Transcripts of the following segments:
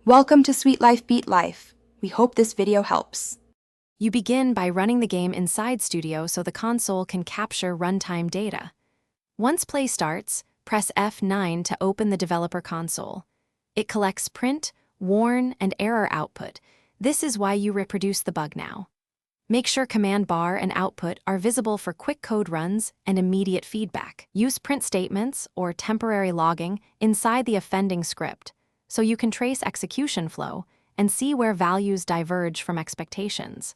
Welcome to Sweet Life Beat Life. We hope this video helps. You begin by running the game inside Studio so the console can capture runtime data. Once play starts, press F9 to open the developer console. It collects print, warn, and error output. This is why you reproduce the bug now. Make sure command bar and output are visible for quick code runs and immediate feedback. Use print statements or temporary logging inside the offending script, so you can trace execution flow and see where values diverge from expectations.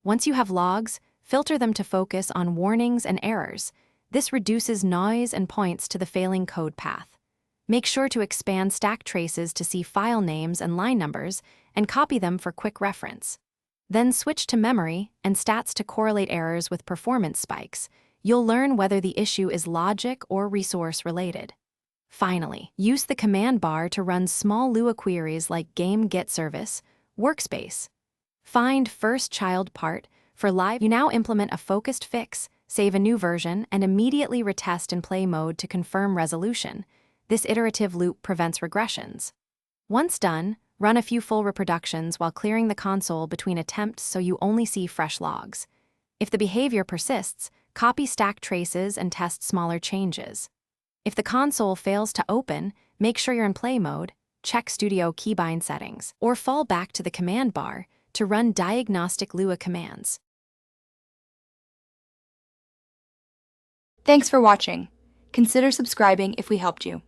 Once you have logs, filter them to focus on warnings and errors. This reduces noise and points to the failing code path. Make sure to expand stack traces to see file names and line numbers, and copy them for quick reference. Then switch to memory and stats to correlate errors with performance spikes. You'll learn whether the issue is logic or resource related. Finally, use the command bar to run small Lua queries like game get service, workspace. Find first child part. For live, you now implement a focused fix, save a new version, and immediately retest in play mode to confirm resolution. This iterative loop prevents regressions. Once done, run a few full reproductions while clearing the console between attempts so you only see fresh logs. If the behavior persists, copy stack traces and test smaller changes. If the console fails to open, make sure you're in play mode, check Studio keybind settings, or fall back to the command bar to run diagnostic Lua commands. Thanks for watching. Consider subscribing if we helped you.